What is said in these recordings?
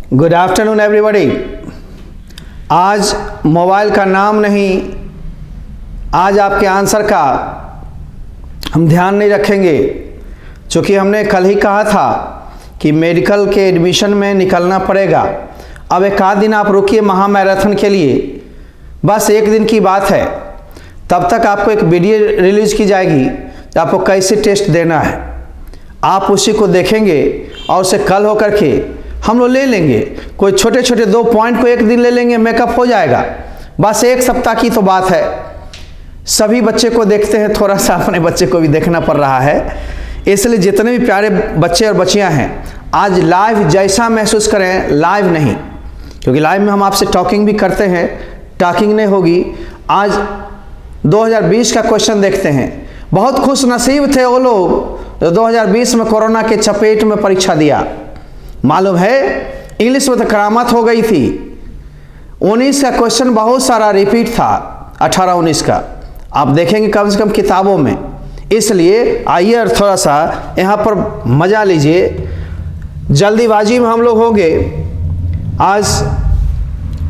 Good afternoon everybody. आज mobile का नाम नहीं, आज आपके आंसर का हम ध्यान नहीं रखेंगे, क्योंकि हमने कल ही कहा था कि मेडिकल के एडमिशन में निकलना पड़ेगा। अब एक आध दिन आप रुकिए महा मैराथन के लिए, बस एक दिन की बात है। तब तक आपको एक वीडियो रिलीज की जाएगी, आपको कैसे टेस्ट देना है, आप उसी को देखेंगे और उसे कल होकर के हम लोग ले लेंगे। कोई छोटे छोटे 2 पॉइंट को एक दिन ले लेंगे, मेकअप हो जाएगा। बस एक सप्ताह की तो बात है। सभी बच्चे को देखते हैं, थोड़ा सा अपने बच्चे को भी देखना पड़ रहा है, इसलिए जितने भी प्यारे बच्चे और बच्चियां हैं आज लाइव जैसा महसूस करें, लाइव नहीं, क्योंकि लाइव में हम आपसे टॉकिंग भी करते हैं, टॉकिंग नहीं होगी। आज 2020 का क्वेश्चन देखते हैं। बहुत खुश नसीब थे वो लोग जो 2020 में कोरोना के चपेट में परीक्षा दिया। मालूम है इंग्लिश में तो करामत हो गई थी। 19 का क्वेश्चन बहुत सारा रिपीट था, 18-19 का आप देखेंगे कम से कम किताबों में। इसलिए आइए और थोड़ा सा यहाँ पर मजा लीजिए। जल्दीबाजी में हम लोग होंगे आज,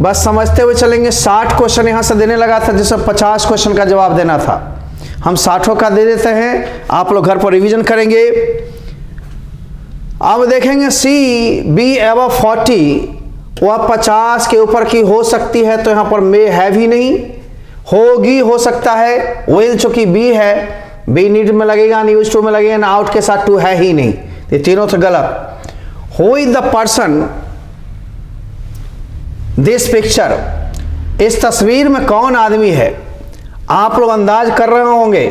बस समझते हुए चलेंगे। 60 क्वेश्चन यहाँ से देने लगा था, जिसमें 50 क्वेश्चन का जवाब देना था। हम 60 का दे देते हैं, आप लोग घर पर रिवीजन करेंगे। अब देखेंगे सी बी एबव 40, वह 50 के ऊपर की हो सकती है, तो यहाँ पर मे है भी नहीं, होगी हो सकता है। विल चूंकि बी है, बी नीड में लगेगा, न्यूज टू में लगेगा ना, आउट के साथ टू है ही नहीं, ये तीनों तो गलत। Who is the person this picture, इस तस्वीर में कौन आदमी है? आप लोग अंदाज कर रहे होंगे।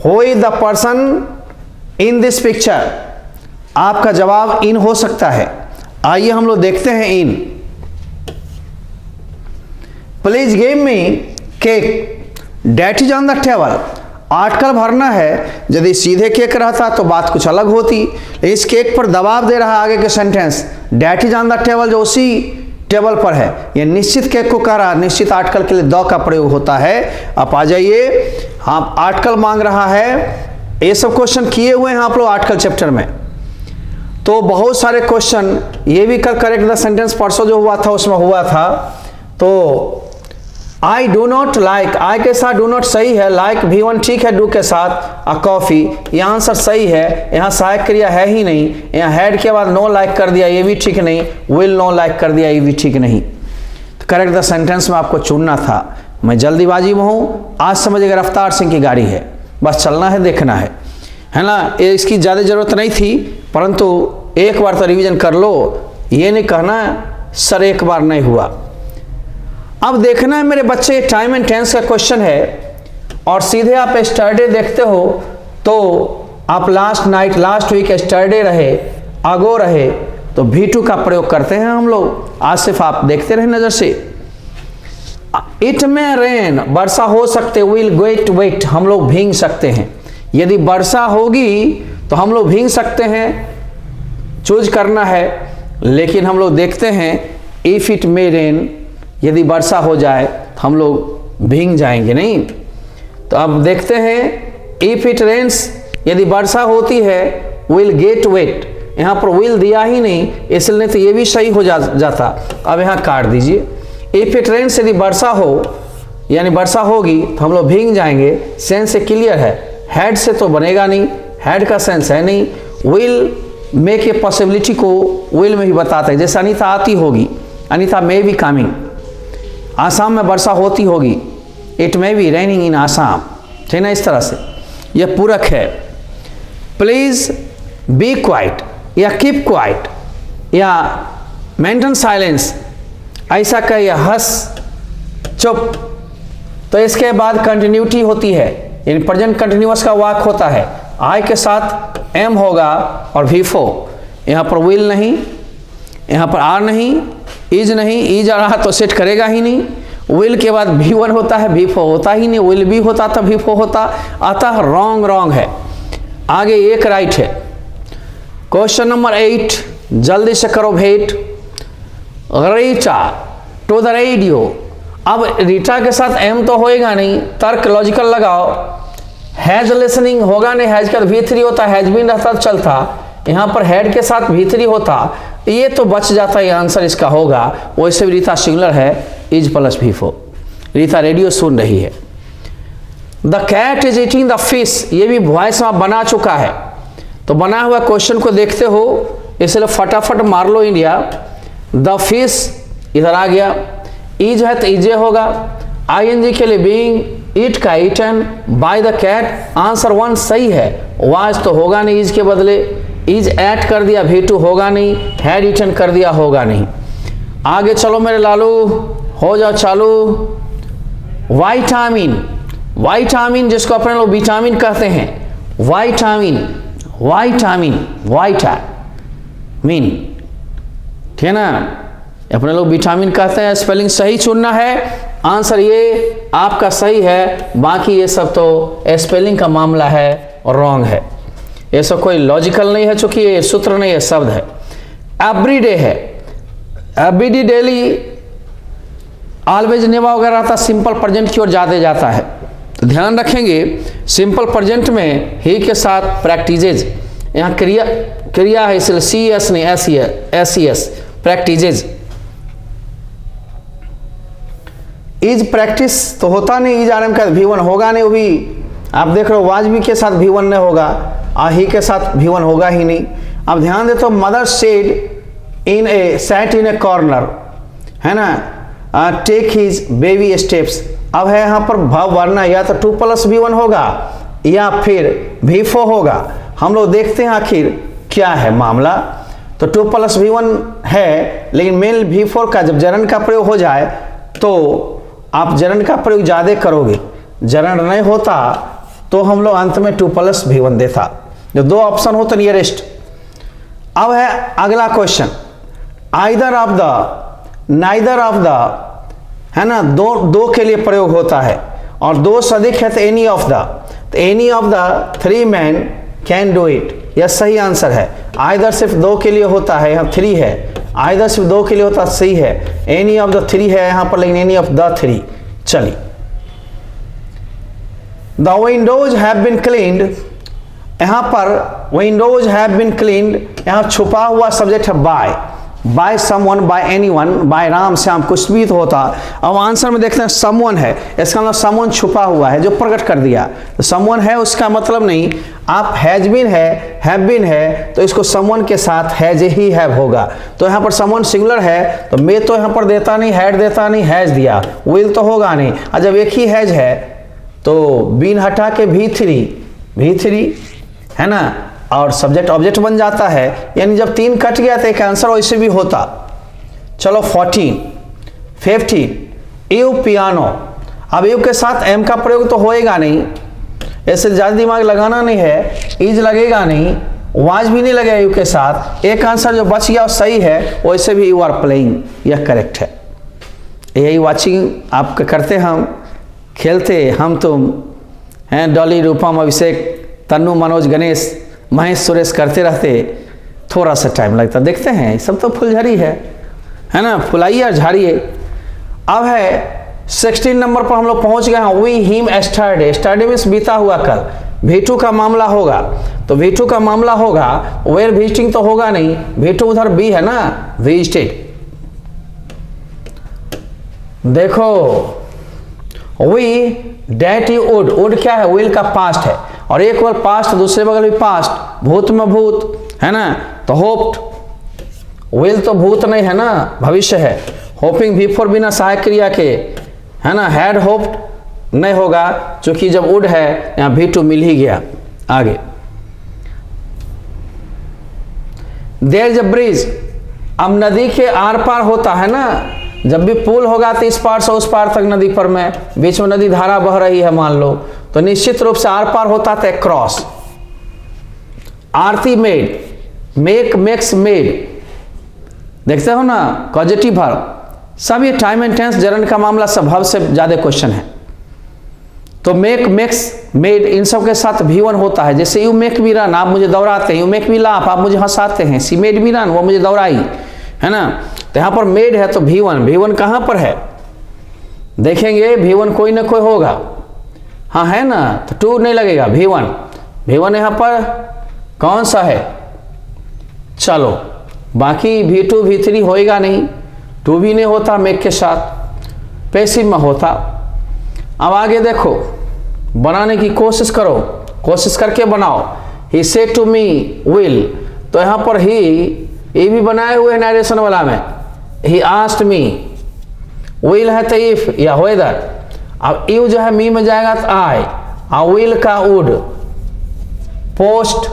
Who is the person in this picture, आपका जवाब इन हो सकता है। आइए हम लोग देखते हैं in. Please give me cake that is on the table. Article भरना है, यदि सीधे केक रहता तो बात कुछ अलग होती। इस केक पर दबाव दे रहा आगे के sentence, that is on the table, जो उसी टेबल पर है। यह निश्चित केक को कह रहा, निश्चित आर्टिकल के लिए द का प्रयोग होता है। आप आ जाइए, हाँ आर्टिकल मांग रहा है। ये सब क्वेश्चन किए हुए हैं आप लोग आर्टिकल चैप्टर में, तो बहुत सारे क्वेश्चन ये भी करेक्ट द सेंटेंस परसों जो हुआ था उसमें हुआ था। तो आई डू नॉट लाइक, आई के साथ डू नॉट सही है, लाइक V1 ठीक है, डू के साथ अ कॉफी, यह आंसर सही है। यहाँ सहायक क्रिया है ही नहीं, यहाँ हैड के बाद नो लाइक कर दिया, ये भी ठीक नहीं। विल नो लाइक कर दिया, ये भी ठीक नहीं। तो करेक्ट द सेंटेंस में आपको चुनना था। मैं जल्दीबाजी में हूँ, आज समझिएगा रफ्तार सिंह की गाड़ी है, बस चलना है, देखना है ना। इसकी ज़्यादा ज़रूरत नहीं थी, परंतु एक बार तो रिवीजन कर लो, ये नहीं कहना सर एक बार नहीं हुआ। अब देखना है मेरे बच्चे, टाइम एंड टेंस का क्वेश्चन है, और सीधे आप एस्टरडे देखते हो तो आप last night, last week yesterday रहे, अगो रहे, तो V2 का प्रयोग करते हैं हम लोग। आज सिर्फ आप देखते रहे नजर से। इट में रेन, वर्षा हो सकते, विल गेट वेट, हम लोग भीग सकते हैं। यदि वर्षा होगी तो हम लोग भीग सकते हैं, चूज करना है। लेकिन हम लोग देखते हैं इफ इट मे रेन, यदि वर्षा हो जाए तो हम लोग भीग जाएंगे नहीं। तो अब देखते हैं इफ इट रेन्स, यदि वर्षा होती है, विल गेट वेट, यहाँ पर विल दिया ही नहीं, इसलिए तो ये भी सही हो जाता। अब यहाँ काट दीजिए, इफ इट रेन्स, यदि वर्षा हो यानी वर्षा होगी तो हम लोग भीग जाएंगे। सेंस से क्लियर है, हैड से तो बनेगा नहीं, हैड का सेंस है नहीं। विल मेक ए पॉसिबिलिटी को विल में ही बताते हैं, जैसे अनीता आती होगी, Anita may be coming, Assam में वर्षा होती होगी, इट मे बी रेनिंग इन आसाम, ठीक ना। इस तरह से यह पूरक है। प्लीज बी क्वाइट या कीप क्वाइट या मेंटेन साइलेंस, ऐसा कहे या हंस चुप। तो इसके बाद कंटिन्यूटी होती है, इन प्रेजेंट कंटिन्यूअस का वाक होता है। आई के साथ एम होगा और V4, यहाँ पर विल नहीं, यहाँ पर आर नहीं, इज नहीं, इज आ रहा तो सेट करेगा ही नहीं। विल के बाद V1 होता है, V4 होता ही नहीं। विल भी होता था, V4 होता, अतः रॉन्ग है। आगे एक राइट है। क्वेश्चन नंबर 8, जल्दी से करो भेंट। रीटा टू द रेडियो, अब रीटा के साथ एम तो होएगा नहीं, तर्क लॉजिकल लगाओ। हैज लिसनिंग होगा नहीं, हैज का V3 होता, हैज बीन रहता तो चलता। यहाँ पर हेड के साथ V3 होता, ये तो बच जाता, ये आंसर इसका होगा। वैसे भी रीता सिंगुलर है, is plus V4। Rita radio सुन रही है। The cat is eating the fish, ये भी वॉइस में बना चुका है, तो बना हुआ क्वेश्चन को देखते हो, इसलिए फटाफट मार लो इंडिया। द फिश इधर आ गया, इज है तो इजे होगा, ING के लिए बीइंग, इट का eaten, by the cat, answer 1 सही है। वाज तो होगा नहीं, इज के बदले इज ऐड कर दिया, V2 होगा नहीं, हैड ईटन कर दिया, होगा नहीं। आगे चलो मेरे लालू, हो जाओ चालू। वाइटामिन, वाइटामिन जिसको अपने लोग विटामिन कहते हैं, वाइटामिन, वाइटामिन, वाइटामिन, ठीक है ना, अपने लोग विटामिन कहते हैं। स्पेलिंग सही चुनना है, आंसर ये आपका सही है, बाकी ये सब तो स्पेलिंग का मामला है और रॉन्ग है, ऐसा कोई लॉजिकल नहीं है, चूंकि ये सूत्र नहीं है, शब्द है। एवरीडे है, एवरीडे, डेली, ऑलवेज, नेवा वगैरह रहता, सिंपल प्रेजेंट की ओर ज्यादा जाता है, तो ध्यान रखेंगे सिंपल प्रेजेंट में ही के साथ प्रैक्टिसेज, यहाँ क्रिया है, इसलिए CS नहीं, SES, प्रैक्टिसेज। इज प्रैक्टिस तो होता नहीं, इज RM का V1 होगा नहीं, वो भी आप देख रहे हो, वाज भी के साथ V1 नहीं होगा, ही के साथ V1 होगा ही नहीं। अब ध्यान दे तो mother sat in A corner, है ना, टेक हिज बेबी स्टेप्स। अब है यहाँ पर भाव वरना, या तो 2 + V1 होगा या फिर V4 होगा। हम लोग देखते हैं आखिर क्या है मामला। तो 2 + V1 है, लेकिन मेन V4 का जब जरन का प्रयोग हो जाए तो आप जरन का प्रयोग ज्यादा करोगे, जरन नहीं होता तो हम लोग अंत में 2 + V1 देता, जो 2 ऑप्शन हो तो नियरेस्ट। अब है अगला question, either of the, neither of the, है ना, दो के लिए प्रयोग होता है, और 2 से अधिक है तो एनी ऑफ द, तो any of the 3 man can do it, यह सही आंसर है। आइदर सिर्फ 2 के लिए होता है, यहाँ 3 है, आइदर सिर्फ 2 के लिए होता, सही है। एनी ऑफ द 3 है यहाँ पर, लेकिन एनी ऑफ द 3। चलिए, the windows have been cleaned, यहाँ पर विंडोज हैव बीन क्लीन्ड, यहाँ छुपा हुआ सब्जेक्ट है bye, by someone, by anyone, by Ram Shyam, कुछ भी तो होता। अब आंसर में देखते हैं समवन है, इसका मतलब समवन छुपा हुआ है, जो प्रकट कर दिया, तो समवन है उसका मतलब नहीं। आप हैज बीन है, हैव बीन है, तो इसको समवन के साथ हैज ही हैव होगा। तो यहाँ पर समवन सिंगुलर है, तो मे तो यहाँ पर देता नहीं, हैड देता नहीं, हैज दिया, विल तो होगा नहीं। और जब एक ही हैज है तो बीन हटा के V3 है ना, और सब्जेक्ट ऑब्जेक्ट बन जाता है, यानी जब 3 कट गया तो एक आंसर वैसे भी होता। चलो 14, 15, यू पियानो। अब यू के साथ एम का प्रयोग तो होएगा नहीं, ऐसे ज़्यादा दिमाग लगाना नहीं है, इज लगेगा नहीं, वाज भी नहीं लगेगा यू के साथ। एक आंसर जो बच गया सही है, वैसे भी यू आर प्लेइंग, यह करेक्ट है। यही वाचिंग आप करते, हम खेलते, हम तुम हैं, डॉली, रूपम, अभिषेक, तन्नू, मनोज, गणेश, महेश, सुरेश करते रहते, थोड़ा सा टाइम लगता। देखते हैं सब तो फुलझड़ी है ना, फुलाइए और झाड़िए। अब है 16 नंबर पर हम लोग पहुंच गए हैं। We him yesterday, yesterday means बीता हुआ कल, V2 का मामला होगा, तो V2 का मामला होगा, वेयर विजिटिंग तो होगा नहीं, V2 उधर बी है ना, विजिटेड। देखो वी डेट यू वुड क्या है, विल का पास्ट है, और एक बार पास्ट, दूसरे बगल भी पास्ट, भूत में भूत है ना, तो होप्ड, विल तो भूत नहीं है ना, भविष्य है। होपिंग V4 बिना सहायक क्रिया के, है ना, हैड होप्ड नहीं होगा, क्योंकि जब वुड है यहाँ V2 मिल ही गया। आगे देयर इज अ ब्रिज, अब नदी के आर पार होता है ना, जब भी पुल होगा तो इस पार से उस पार तक नदी पर में, बीच में नदी धारा बह रही है मान लो, तो निश्चित रूप से आर पार होता था क्रॉस। आरती मेड, मेक, मेक्स, मेड, देखते हो ना, पॉजिटिव वर्ब, सब ये टाइम एंड टेंस जरन का मामला सब हब से ज्यादा क्वेश्चन है। तो मेक, मेक्स, मेड, इन सब के साथ V1 होता है। जैसे यू मेक मी रन, आप मुझे दौड़ाते हैं, यू मेक मी लाफ, आप मुझे हंसाते हैं, सी मेड मी रन, वो मुझे दौड़ाई, है ना। तो यहाँ पर मेड है तो V1 कहाँ पर है, देखेंगे V1 कोई ना कोई होगा, हाँ है ना, तो 2 नहीं लगेगा, V1 यहाँ पर कौन सा है, चलो बाकी V2 V3 होएगा नहीं, टू भी नहीं होता मेक के साथ, पैसिव में होता। अब आगे देखो, बनाने की कोशिश करो, कोशिश करके बनाओ। He said to me will, तो यहाँ पर ही ये भी बनाए हुए नरेशन वाला में, ही आस्क्ड मी, विल है तो इफ या वेदर। अब यू जो है मी में जाएगा तो आई, और विल का वुड, पोस्ट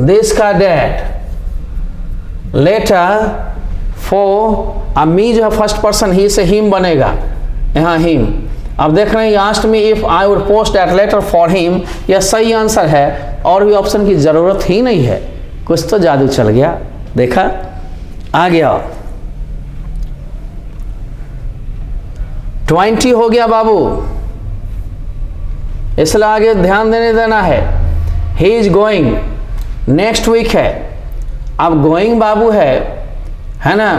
दिस का डेट, लेटर फॉर, अब मी जो है फर्स्ट पर्सन ही से हिम बनेगा, यहाँ हिम। अब देख रहे हैं asked me if I would post that letter for him, यह सही आंसर है, और भी ऑप्शन की जरूरत ही नहीं है। कुछ तो जादू चल गया, देखा आ गया। 20 हो गया बाबू, इसलिए आगे ध्यान देना है। He is going, next week है। अब गोइंग बाबू है ना,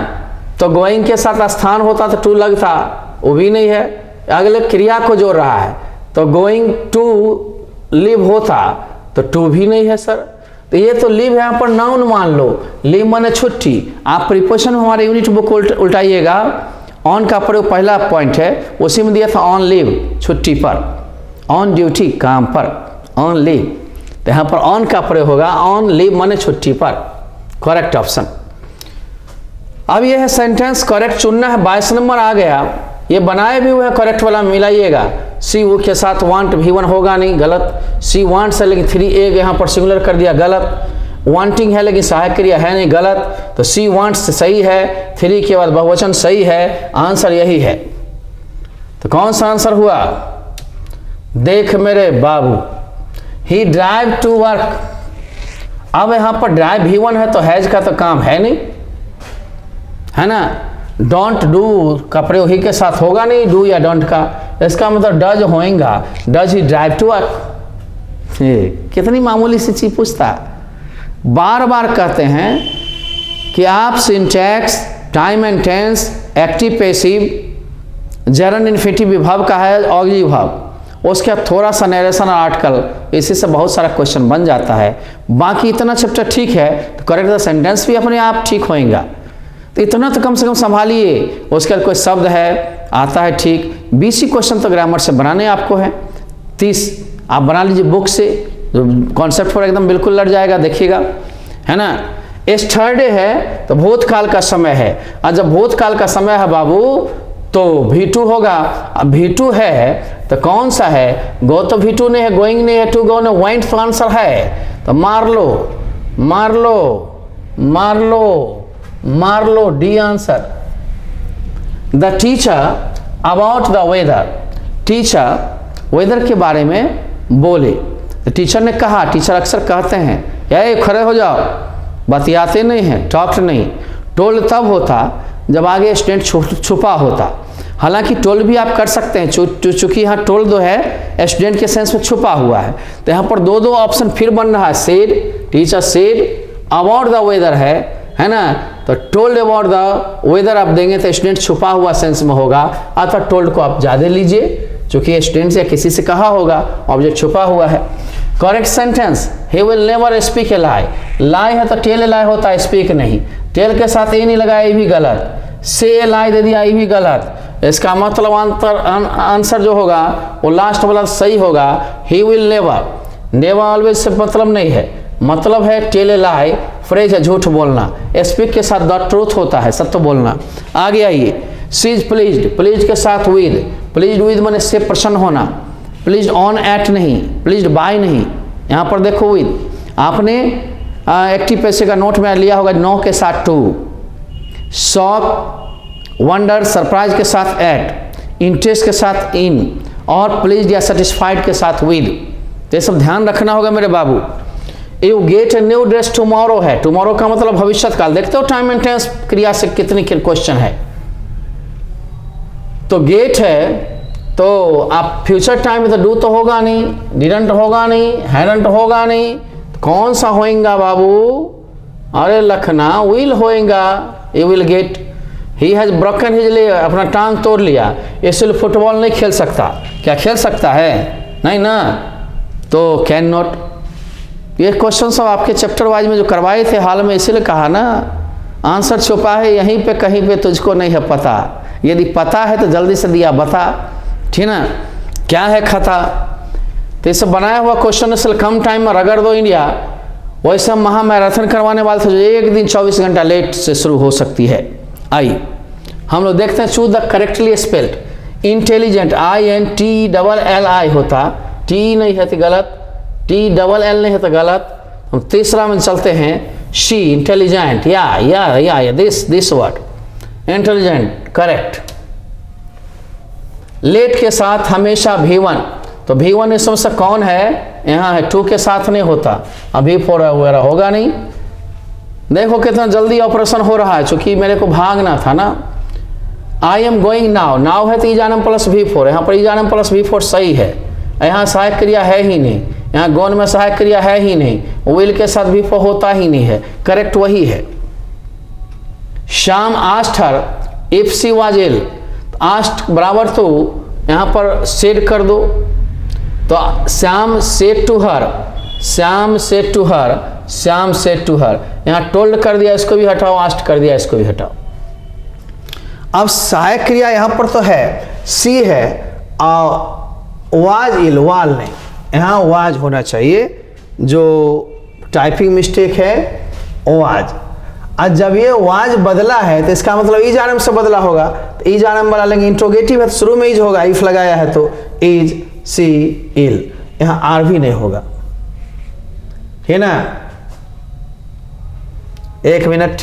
तो गोइंग के साथ स्थान होता तो टू लगता, वो भी नहीं है। अगले क्रिया को जोड़ रहा है, तो गोइंग टू लिव होता तो टू भी नहीं है सर। तो ये तो लिव यहाँ पर नाउन मान लो, लिव माने छुट्टी। आप प्रीपोजिशन हमारे यूनिट बुक उल्टाइएगा, ऑन का प्रयोग पहला पॉइंट है, उसी में दिया था ऑन लिव छुट्टी पर, ऑन ड्यूटी काम पर, ऑन लिव। तो यहाँ पर ऑन का प्रयोग होगा, ऑन लिव माने छुट्टी पर, करेक्ट ऑप्शन। अब ये है सेंटेंस करेक्ट चुनना है। 22 नंबर आ गया, ये बनाए भी हुए हैं, करेक्ट वाला मिलाइएगा। सी वो के साथ वांट V1 होगा नहीं, गलत। सी वांट्स है लेकिन 3 एक यहाँ पर सिंगुलर कर दिया, गलत। वांटिंग है लेकिन सहायक क्रिया है नहीं, गलत। तो सी वांट्स सही है, 3 के बाद बहुवचन सही है, आंसर यही है। तो कौन सा आंसर हुआ? देख मेरे बाबू, ही ड्राइव टू वर्क। अब यहाँ पर ड्राइव V1 है तो हैज का तो काम है नहीं, है ना। डोंट डू का प्रयोग ही के साथ होगा नहीं, डू या डोंट का, इसका मतलब डज होएगा, does he drive to work. कितनी मामूली सी चीज पूछता। बार बार कहते हैं कि आप syntax, time and tense, active passive, gerund infinitive विभव का है, ऑग्ज़िलरी विभव, उसके बाद थोड़ा सा नरेशन और आर्टिकल, इसी से बहुत सारा क्वेश्चन बन जाता है। बाकी इतना चैप्टर ठीक है तो करेक्ट द सेंटेंस भी अपने आप ठीक होएगा। तो इतना तो कम से कम संभालिए। उसके बाद कोई शब्द है आता है ठीक, 20 क्वेश्चन तो ग्रामर से बनाने आपको है, 30 आप बना लीजिए बुक से, कॉन्सेप्ट पर एकदम बिल्कुल लड़ जाएगा, देखिएगा, है ना। एस्टरडे है तो भूतकाल का समय है, और जब भूतकाल का समय है बाबू तो V2 होगा। अब V2 है तो कौन सा है? गो तो V2 नहीं है, गोइंग नहीं है, टू गो ने वाइंट तो आंसर है। तो मार लो मार लो मार लो मार लो, the answer. The teacher about the weather, teacher weather के बारे में बोले। तो टीचर ने कहा, टीचर अक्सर कहते हैं ये खड़े हो जाओ, बतियाते नहीं हैं, टॉक्ट नहीं। टोल्ड तब होता जब आगे स्टूडेंट छुपा होता। हालांकि टोल्ड भी आप कर सकते हैं, चूंकि यहाँ टोल्ड जो है स्टूडेंट के सेंस में छुपा हुआ है, तो यहाँ पर दो ऑप्शन फिर बन रहा है। Said, teacher said about the weather है ना। तो टोल्ड अबाउट द वेदर आप देंगे तो स्टूडेंट छुपा हुआ सेंस में होगा, अथवा टोल्ड को आप ज़्यादा लीजिए क्योंकि स्टूडेंट से किसी से कहा होगा, ऑब्जेक्ट छुपा हुआ है। Correct sentence, he will never speak a lie. Lie है तो टेल ए लाई होता है, स्पीक नहीं। टेल के साथ ए नहीं लगाया, ये भी गलत। से ए लाई दे दिया, ये भी गलत। इसका मतलब आंसर जो होगा वो लास्ट वाला सही होगा। ही will never, never always say मतलब नहीं है, मतलब है टेल ए लाई, फ्रेज है झूठ बोलना। स्पीक के साथ द ट्रूथ होता है, सत्य बोलना। आगे आइए, सी इज प्लीज्ड, प्लीज के साथ विद, प्लीज्ड विद माने से प्रसन्न होना। प्लीज्ड ऑन एट नहीं, प्लीज्ड बाय नहीं। यहाँ पर देखो विद, आपने एक्टिव पैसे का नोट में लिया होगा, नो के साथ टू, शॉक, वंडर, सरप्राइज के साथ एट, इंटरेस्ट के साथ इन, और प्लीज्ड या सेटिस्फाइड के साथ विद। ये सब ध्यान रखना होगा मेरे बाबू। You get a new dress tomorrow है, टुमारो का मतलब भविष्य काल। देखते हो टाइम एंड टेंस क्रिया से कितनी क्वेश्चन है। तो गेट है तो आप फ्यूचर टाइम में तो डू तो होगा नहीं, डिडंट होगा नहीं, हैडंट होगा नहीं, तो कौन सा होएगा बाबू? अरे लखना, विल होएगा। You will get, he has broken his leg, अपना टांग तोड़ लिया, इसलिए फुटबॉल नहीं खेल सकता। क्या खेल सकता है? नहीं ना। तो कैन नॉट, ये क्वेश्चन सब आपके चैप्टर वाइज में जो करवाए थे हाल में, इसीलिए कहा ना आंसर छुपा है यहीं पे कहीं पे, तुझको नहीं है पता। यदि पता है तो जल्दी से दिया बता, ठीक ना। क्या है खता, तो ये सब बनाया हुआ क्वेश्चन असल कम टाइम में रगड़ दो इंडिया। वैसे हम महा मैराथन करवाने वाले थे जो एक दिन 24 घंटा लेट से शुरू हो सकती है। आई हम लोग देखते हैं, choose the correctly spelled intelligent, INTLLI होता, टी नहीं है तो गलत, TLL नहीं है तो गलत। हम तीसरा में चलते हैं, शी इंटेलिजेंट, या this word intelligent correct. Let के साथ हमेशा V1, तो V1 इसमें से कौन है, यहाँ है, 2 के साथ नहीं होता, अभी 4 वगैरह होगा नहीं। देखो कितना जल्दी ऑपरेशन हो रहा है, चूंकि मेरे को भागना था ना। I am going now, now है तो इजानम प्लस V4, यहाँ पर इजानम प्लस V4 सही है। यहाँ सहायक क्रिया है ही नहीं, यहाँ गोन में सहायक क्रिया है ही नहीं, विल के साथ V4 होता ही नहीं है, करेक्ट वही है। Shyam asked her if she was ill, asked बराबर तो यहाँ पर सेड कर दो, तो Shyam said to her, Shyam said to her, Shyam said to her. यहाँ टोल्ड कर दिया, इसको भी हटाओ, आस्ट कर दिया, इसको भी हटाओ। अब सहायक क्रिया यहाँ पर तो है, सी है, वाज इल, वाल नहीं, यहाँ वाज होना चाहिए, जो टाइपिंग मिस्टेक है वाज। आज जब ये वाज बदला है तो इसका मतलब इज आरएम से बदला होगा, तो इज आरएम बना लेंगे। इंट्रोगेटिव है तो शुरू में इज होगा, इफ लगाया है तो इज सी इल, यहाँ आर भी नहीं होगा, है ना। एक minute,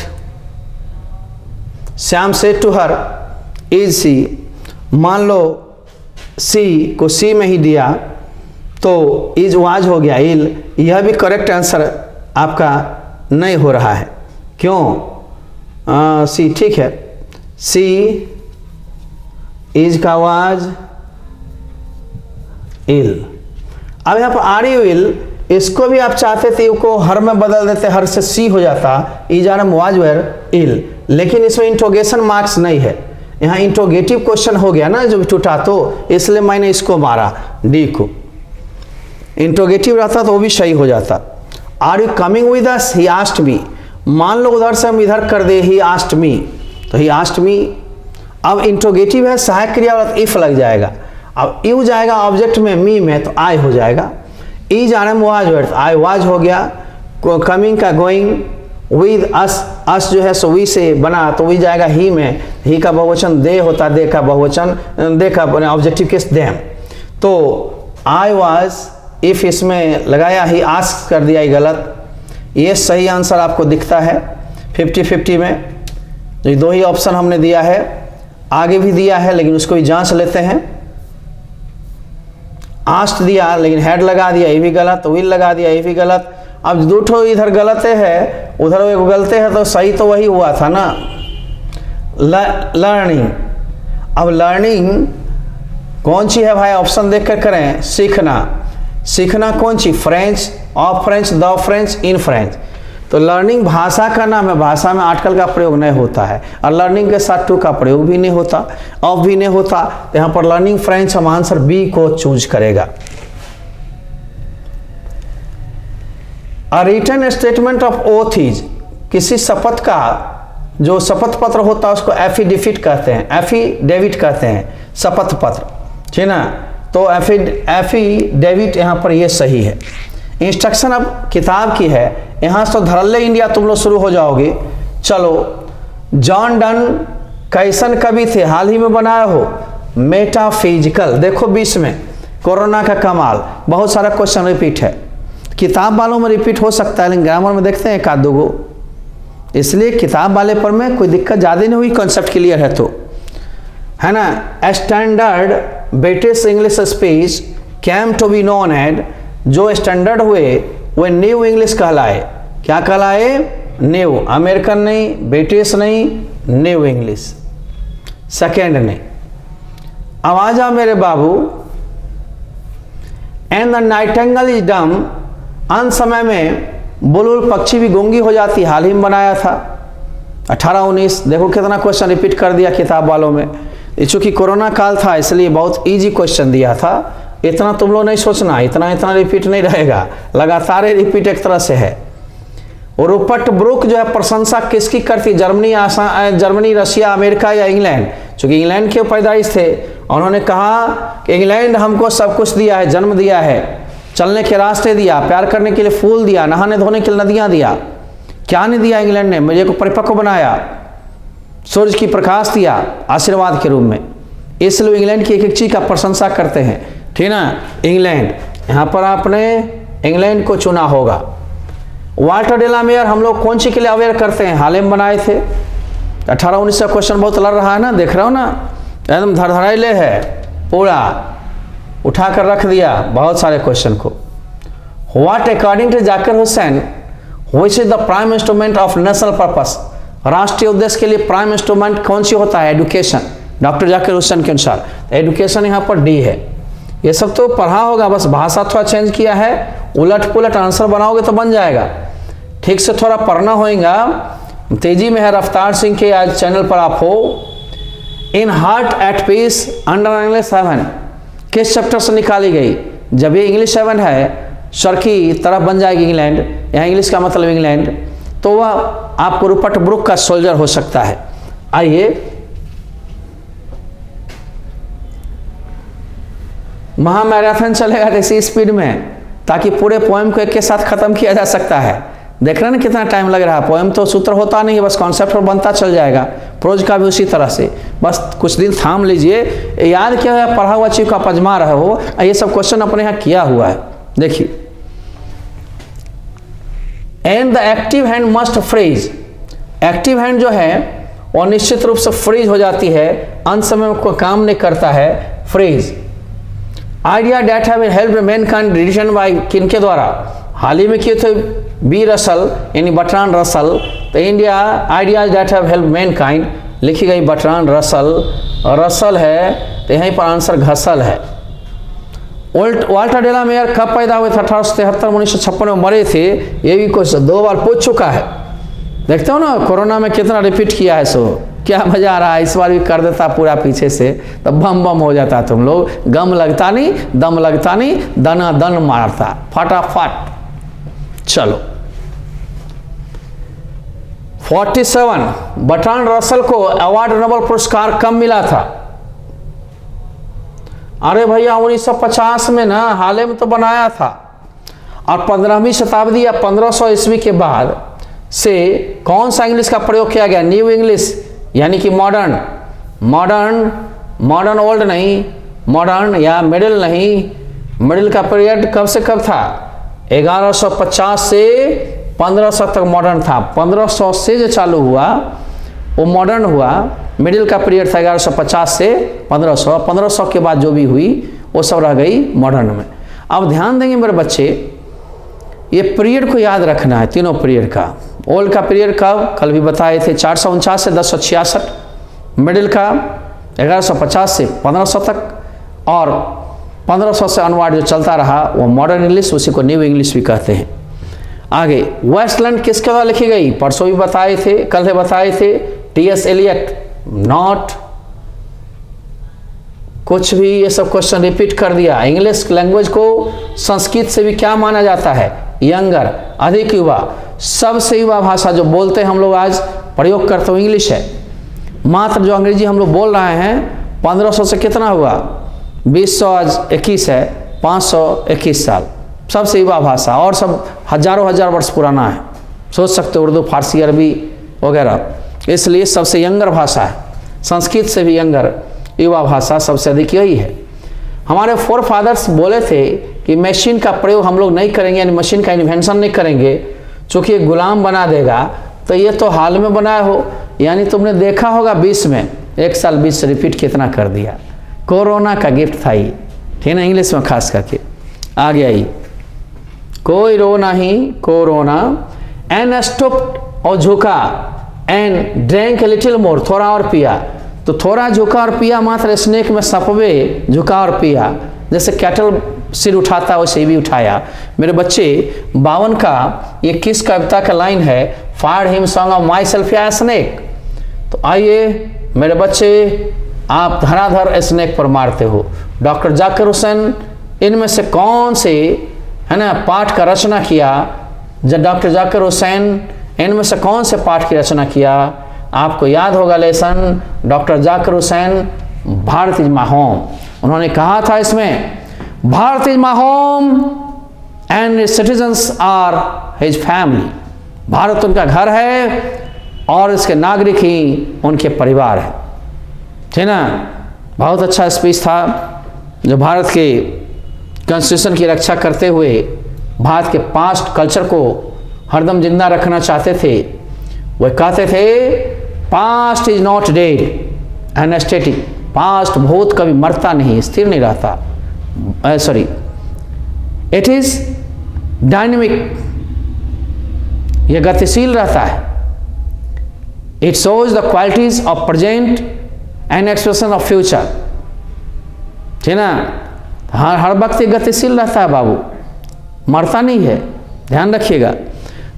Shyam said to her is C, मान लो सी को सी में ही दिया तो इज वाज हो गया इल, यह भी करेक्ट आंसर आपका नहीं हो रहा है। क्यों, सी ठीक है, सी इज का वाज इल। अब यहाँ पर आर यू इल, इसको भी आप चाहते थे को हर में बदल देते, हर से सी हो जाता, इज आर वाज वेर इल, लेकिन इसमें इंट्रोगेशन मार्क्स नहीं है। यहाँ इंट्रोगेटिव क्वेश्चन हो गया ना जो टूटा, तो इसलिए मैंने इसको मारा डी को। इंट्रोगेटिव रहता तो वो भी सही हो जाता। Are you coming with us, he asked me, मान लो उधर से हम इधर कर दे ही आस्क्ड मी, तो ही आस्क्ड मी। अब इंट्रोगेटिव है, सहायक क्रिया वाला इफ लग जाएगा, अब यू जाएगा ऑब्जेक्ट में, मी में तो आई हो जाएगा। Is are am was were, I was हो गया, कमिंग का गोइंग, विद अस, अस जो है सो वी से बना तो वी जाएगा ही में, ही का बहुवचन दे होता, दे का बहुवचन, दे का ऑब्जेक्टिव केस देम। तो आई वाज, इफ इसमें लगाया ही आस्क कर दिया, गलत। ये सही आंसर आपको दिखता है 50-50 में, ये दो ही ऑप्शन हमने दिया है, आगे भी दिया है लेकिन उसको भी जांच लेते हैं। आस्ट दिया लेकिन हेड लगा दिया, ये भी गलत, विल लगा दिया, ये भी गलत। अब दो ठो इधर गलते है, उधर एक गलते है, तो सही तो वही हुआ था ना, लर्निंग। अब लर्निंग कौन सी है भाई, ऑप्शन देखकर करें, सीखना। सीखना कौन सी, French, of French, the French, in French. तो लर्निंग भाषा का नाम है, भाषा में आर्टिकल का प्रयोग नहीं होता है, और लर्निंग के साथ टू का प्रयोग भी नहीं होता, ऑफ भी नहीं होता, तो यहाँ पर लर्निंग फ्रेंच, हम आंसर बी को चूज करेगा। A written statement of oath is, किसी शपथ का जो शपथ पत्र होता है उसको एफिडेविट कहते हैं, एफिडेविट कहते हैं शपथ पत्र, ठीक ना। तो एफिडेविट यहाँ पर ये सही है। इंस्ट्रक्शन अब किताब की है, यहाँ से धड़ल्ले इंडिया तुम लोग शुरू हो जाओगे। चलो, जॉन डन कैसन कवि थे, हाल ही में बनाया हो, मेटाफिजिकल। देखो 20 में कोरोना का कमाल, बहुत सारा क्वेश्चन रिपीट है, किताब वालों में रिपीट हो सकता है लेकिन ग्रामर में देखते हैं एक आध दो गो, इसलिए किताब वाले पर में कोई दिक्कत ज़्यादा नहीं हुई, कॉन्सेप्ट क्लियर है तो, है ना। Standard British English speech came to be known as, जो स्टैंडर्ड हुए वे न्यू इंग्लिश कहलाए। क्या कहलाए, न्यू, अमेरिकन नहीं, ब्रिटिश नहीं, न्यू इंग्लिश, सेकेंड नहीं। आवाज आ मेरे बाबू, and the nightingale is dumb, अंत समय में बुलबुल पक्षी भी गूंगी हो जाती, हाल ही में बनाया था 18-19। देखो कितना क्वेश्चन रिपीट कर दिया किताब वालों में, चूंकि कोरोना काल था इसलिए बहुत इजी क्वेश्चन दिया था, इतना तुम लोग नहीं सोचना, इतना इतना रिपीट नहीं रहेगा, लगातार ही रिपीट एक तरह से है। और रूपर्ट ब्रूक जो है प्रशंसा किसकी करती, जर्मनी, रशिया, अमेरिका या इंग्लैंड? चूंकि इंग्लैंड के पैदाइश थे, उन्होंने कहा कि इंग्लैंड हमको सब कुछ दिया है, जन्म दिया है, चलने के रास्ते दिया, प्यार करने के लिए फूल दिया, नहाने धोने के लिए नदियां दिया। क्या नहीं दिया इंग्लैंड ने? मुझे को परिपक्व बनाया, सूरज की प्रकाश दिया आशीर्वाद के रूप में। इसलिए इंग्लैंड की एक एक चीज का प्रशंसा करते हैं, ठीक ना। इंग्लैंड, यहाँ पर आपने इंग्लैंड को चुना होगा। वाल्टर डेलामेयर हम लोग कौन सी के लिए अवेयर करते हैं? हाल ही में बनाए थे। 18-19 का क्वेश्चन बहुत लड़ रहा है ना, देख रहे हो ना, एकदम धड़धड़ाइले है, पूरा उठा कर रख दिया बहुत सारे क्वेश्चन को। What according to Zakir Hussain which is the prime instrument of national purpose? राष्ट्रीय उद्देश्य के लिए प्राइम इंस्ट्रूमेंट कौन सी होता है? एडुकेशन। डॉक्टर जाकिर हुसैन के अनुसार एडुकेशन यहाँ पर डी है। ये सब तो पढ़ा होगा, बस भाषा थोड़ा चेंज किया है, उलट पुलट आंसर बनाओगे तो बन जाएगा। ठीक से थोड़ा पढ़ना होगा, तेजी में है रफ्तार सिंह के आज चैनल पर आप हो। In heart at peace under English 7 किस चैप्टर से निकाली गई? जब ये इंग्लिश 7 है, सर की तरफ बन जाएगी इंग्लैंड, यहाँ इंग्लिश का मतलब इंग्लैंड, तो वह आपको रूपर्ट ब्रूक का सोल्जर हो सकता है। आइए महामैराथन चलेगा इसी स्पीड में, ताकि पूरे पोएम को एक के साथ खत्म किया जा सकता है। देख रहे हैं ना कितना टाइम लग रहा है। पोएम तो सूत्र होता नहीं है, बस कॉन्सेप्ट पर बनता चल जाएगा। प्रोज का भी उसी तरह से, बस कुछ दिन थाम लीजिए, याद क्या है, पढ़ा हुआ चीज का पजमा रहे हो। ये सब क्वेश्चन अपने यहाँ किया हुआ है, देखिए। And the active hand must freeze, active hand जो है और निश्चित रूप से फ्रीज हो जाती है, अंत समय में कोई काम नहीं करता है, freeze. Idea that have help mankind decision by किनके द्वारा? हाल ही में किए थे बी रसल यानी बर्ट्रांड रसल। तो India ideas that have help mankind लिखी गई बर्ट्रांड रसल, रसल है तो यहीं पर आंसर घसल है। वाल्टर डेलामेयर कब पैदा हुए थे? 1873 1956 में मरे थे। ये भी क्वेश्चन 2 बार पूछ चुका है, देखते हो ना, कोरोना में कितना रिपीट किया है। सो क्या मजा आ रहा है, इस बार भी कर देता पूरा पीछे से तो बम बम हो जाता तुम लोग। गम लगता नहीं, दम लगता नहीं, दना दन मारता फटाफट। चलो 47 बर्ट्रांड रसल को अवार्ड नोबेल पुरस्कार कब मिला था? अरे भैया 1950 में ना, हाल में तो बनाया था। और 15वीं शताब्दी या 1500 ईस्वी के बाद से कौन सा इंग्लिश का प्रयोग किया गया? न्यू इंग्लिश, यानी कि मॉडर्न। मॉडर्न ओल्ड नहीं, मॉडर्न या मिडिल नहीं। मिडिल का पीरियड कब से कब था? 1150 से 1500 तक मॉडर्न था। 1500 से जो चालू हुआ वो मॉडर्न हुआ। मिडिल का पीरियड था 1150 से 1500। 1500 के बाद जो भी हुई वो सब रह गई मॉडर्न में। अब ध्यान देंगे मेरे बच्चे, ये पीरियड को याद रखना है, तीनों पीरियड का। ओल्ड का पीरियड कब? कल भी बताए थे 449 से 1066। मिडिल का 1150 से 1500 तक, और 1500 से अनवार्ड जो चलता रहा वो मॉडर्न इंग्लिश, उसी को न्यू इंग्लिश भी कहते हैं। आगे वेस्टलैंड किसके द्वारा लिखी गई? परसों भी बताए थे, कल बताए थे, टी.एस. एलियट। नॉट कुछ भी, ये सब क्वेश्चन रिपीट कर दिया। इंग्लिश लैंग्वेज को संस्कृत से भी क्या माना जाता है? यंगर, अधिक युवा। सबसे युवा भाषा जो बोलते हैं हम लोग आज प्रयोग करते हुए इंग्लिश है। मात्र जो अंग्रेजी हम लोग बोल रहे हैं 1500 से कितना हुआ? 2000 आज 21 है, 521 साल। सबसे युवा भाषा, और सब हजारों हजार वर्ष पुराना है। सोच सकते हो उर्दू, फारसी, अरबी वगैरह, इसलिए सबसे यंगर भाषा है। संस्कृत से भी यंगर युवा भाषा सबसे अधिक यही है। हमारे फोर फादर्स बोले थे कि मशीन का प्रयोग हम लोग नहीं करेंगे, यानी मशीन का इन्वेंशन नहीं करेंगे, चूँकि ये गुलाम बना देगा। तो ये तो हाल में बनाए हो, यानी तुमने देखा होगा 20 में, 1 साल 20 से रिपीट कितना कर दिया। कोरोना का गिफ्ट था ये, ठीक ना, इंग्लिश में खास करके। आ गया ये, कोई रो नहीं कोरोना। एन स्टॉप्ड और झुका, and drank a little more, थोड़ा और पिया। तो थोड़ा झुका और पिया, मात्र स्नेक में सपवे झुका और पिया। जैसे कैटल सिर उठाता वैसे ही भी उठाया। मेरे बच्चे 52 का ये किस कविता का लाइन है? Fire him song of my self या स्नेक। तो आइए मेरे बच्चे, आप धराधर स्नेक पर मारते हो। डॉक्टर जाकिर हुसैन इनमें से कौन से, है ना, पाठ का रचना किया? जब डॉक्टर जाकिर हुसैन इनमें से कौन से पाठ की रचना किया? आपको याद होगा lesson, doctor Zakir Hussain, Bharat is my home. उन्होंने कहा था इसमें, Bharat is my home and citizens are his family. Bharat उनका घर है और इसके नागरिक ही उनके परिवार है, ठीक ना। बहुत अच्छा स्पीच था जो भारत के कॉन्स्टिट्यूशन की रक्षा करते हुए भारत के पास्ट कल्चर को हरदम जिंदा रखना चाहते थे। वह कहते थे, past is not dead and static. Past, भूत कभी मरता नहीं, स्थिर नहीं रहता, सॉरी, इट इज डायनेमिक, यह गतिशील रहता है। It shows the qualities of present and expression of future, ठीक ना। हर वक्त ये गतिशील रहता है बाबू, मरता नहीं है, ध्यान रखिएगा।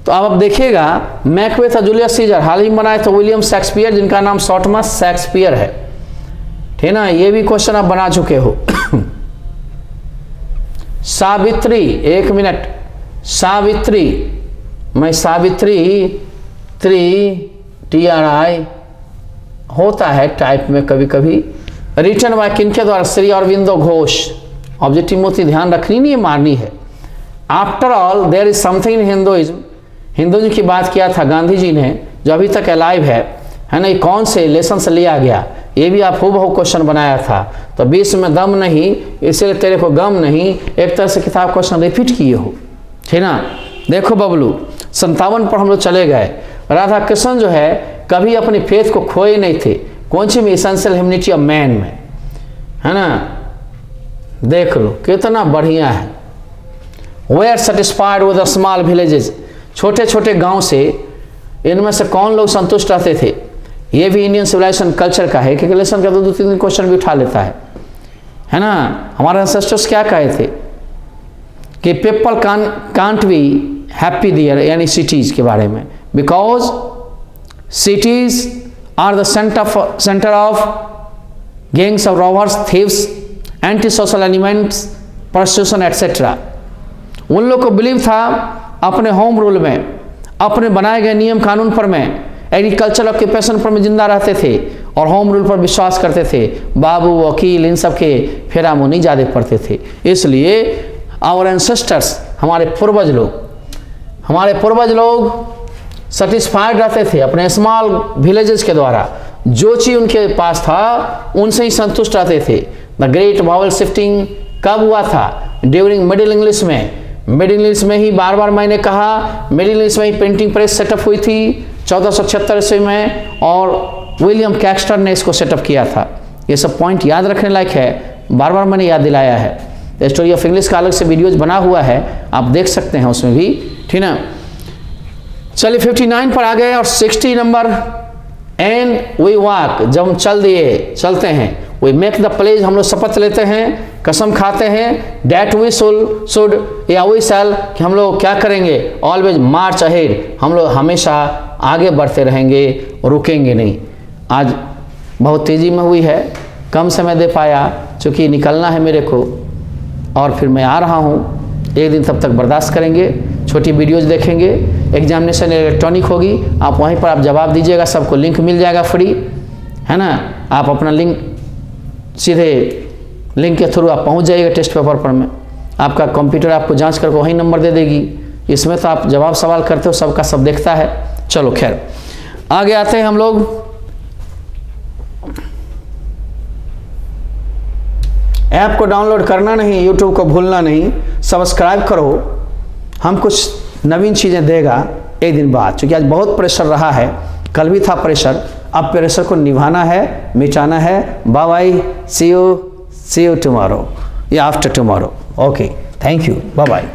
तो अब देखिएगा, मैकबेथ और जूलियस सीजर हाल ही बनाए थे विलियम शेक्सपियर, जिनका नाम शॉर्ट में शेक्सपियर है, ठीक ना। ये भी क्वेश्चन आप बना चुके हो। सावित्री, एक मिनट, सावित्री, मैं सावित्री, TRI होता है टाइप में कभी कभी। रिटर्न बाय किनके द्वारा? श्री अरविंदो घोष। ऑब्जेक्टिव मोती ध्यान रखनी नहीं है, मारनी है। After all there is something in Hinduism. Hinduism की बात किया था गांधी जी ने, जो अभी तक अलाइव है ना। ये कौन से लेसन से लिया गया? ये भी आप हूबहू क्वेश्चन बनाया था। तो 20 में दम नहीं, इसलिए तेरे को गम नहीं, एक तरह से किताब क्वेश्चन रिपीट किए हो, ठीक ना। देखो बबलू, 57 पर हम लोग चले गए। राधा कृष्ण जो है कभी अपनी फेथ को खोए नहीं थे। कौन सी में? एसेंशियल ह्यूमैनिटी ऑफ मैन में, है ना। देख लो कितना बढ़िया है। We are satisfied with small villages. छोटे छोटे गांव से इनमें से कौन लोग संतुष्ट रहते थे? ये भी इंडियन सिविलाइजेशन कल्चर का है कि लेसन का 2-3 क्वेश्चन भी उठा लेता है ना। हमारे एंसेस्टर्स क्या कहे थे कि people can't be happy there, यानी सिटीज के बारे में, because cities are the centre of gangs of robbers, thieves, anti social elements, prostitution etcetera. उन लोग को बिलीव था अपने होम रूल में, अपने बनाए गए नियम कानून पर में, एग्रीकल्चर ऑक्यूपेशन पर में जिंदा रहते थे और होम रूल पर विश्वास करते थे। बाबू, वकील, इन सब के फेरा मुँह नहीं ज़्यादा पड़ते थे। इसलिए आवर एंसेस्टर्स, हमारे पूर्वज लोग सेटिस्फाइड रहते थे अपने स्मॉल विलेजेस के द्वारा। जो चीज़ उनके पास था उनसे ही संतुष्ट रहते थे। द ग्रेट वावल शिफ्टिंग कब हुआ था? ड्यूरिंग मिडिल इंग्लिश में। मिडिल इंग्लिश में ही बार बार मैंने कहा, मिडिल इंग्लिश में ही प्रिंटिंग प्रेस सेटअप हुई थी 1476 ईस्वी में, और विलियम कैक्सटर ने इसको सेटअप किया था। ये सब पॉइंट याद रखने लायक है, बार बार मैंने याद दिलाया है। स्टोरी ऑफ इंग्लिश का अलग से वीडियोज बना हुआ है, आप देख सकते हैं उसमें भी, ठीक ना। चलिए 59 पर आ गए और 60 नंबर, एंड वी वॉक, जब हम चलते हैं, वी मेक द प्लेज, हम लोग शपथ लेते हैं, कसम खाते हैं, डैट वी शुड या वी शैल, कि हम लोग क्या करेंगे, ऑलवेज मार्च अहेड, हम लोग हमेशा आगे बढ़ते रहेंगे, रुकेंगे नहीं। आज बहुत तेज़ी में हुई है, कम समय दे पाया चूँकि निकलना है मेरे को, और फिर मैं आ रहा हूँ। एक दिन तब तक बर्दाश्त करेंगे, छोटी वीडियोज देखेंगे। एग्जामिनेशन इलेक्ट्रॉनिक होगी, आप वहीं पर आप जवाब दीजिएगा, सबको लिंक मिल जाएगा फ्री, है ना। आप अपना लिंक सीधे लिंक के थ्रू आप पहुंच जाइएगा टेस्ट पेपर पर में, आपका कंप्यूटर आपको जांच करके वही नंबर दे देगी। इसमें तो आप जवाब सवाल करते हो, सबका सब देखता है। चलो खैर आगे आते हैं हम लोग। ऐप को डाउनलोड करना नहीं, यूट्यूब को भूलना नहीं, सब्सक्राइब करो, हम कुछ नवीन चीज़ें देगा एक दिन बाद। क्योंकि आज बहुत प्रेशर रहा है, कल भी था प्रेशर, अब प्रेशर को निभाना है, मिटाना है। Bye bye, see you tomorrow या after tomorrow. Okay, thank you, bye bye.